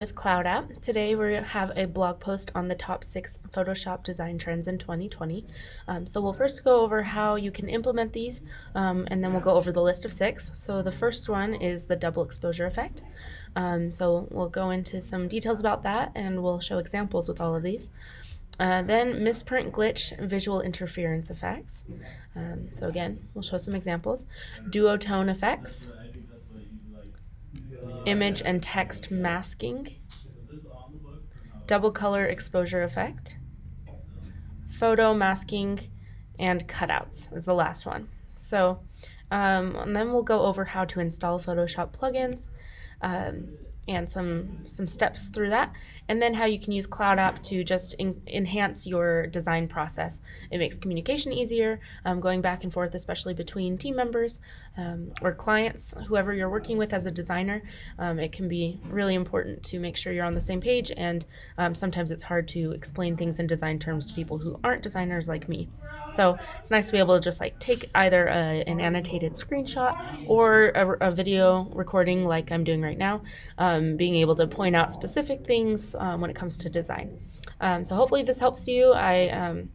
With Cloud App. Today we have a blog post on the top 6 Photoshop design trends in 2020. So we'll first go over how you can implement these, and then we'll go over the list of 6. So the first one is the double exposure effect. So we'll go into some details about that, and we'll show examples with all of these. Then misprint glitch visual interference effects. So again, we'll show some examples. Duotone effects, image and text masking, double color exposure effect, photo masking, and cutouts is the last one. So, and then we'll go over how to install Photoshop plugins, and some steps through that, and then how you can use Cloud App to just enhance your design process. It makes communication easier, going back and forth, especially between team members or clients, whoever you're working with as a designer. It can be really important to make sure you're on the same page, and sometimes it's hard to explain things in design terms to people who aren't designers like me. So it's nice to be able to just like take either an annotated screenshot or a video recording like I'm doing right now, being able to point out specific things when it comes to design. So hopefully this helps you. I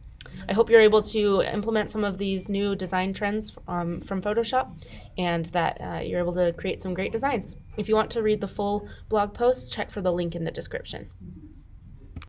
hope you're able to implement some of these new design trends from Photoshop, and that you're able to create some great designs. If you want to read the full blog post, check for the link in the description.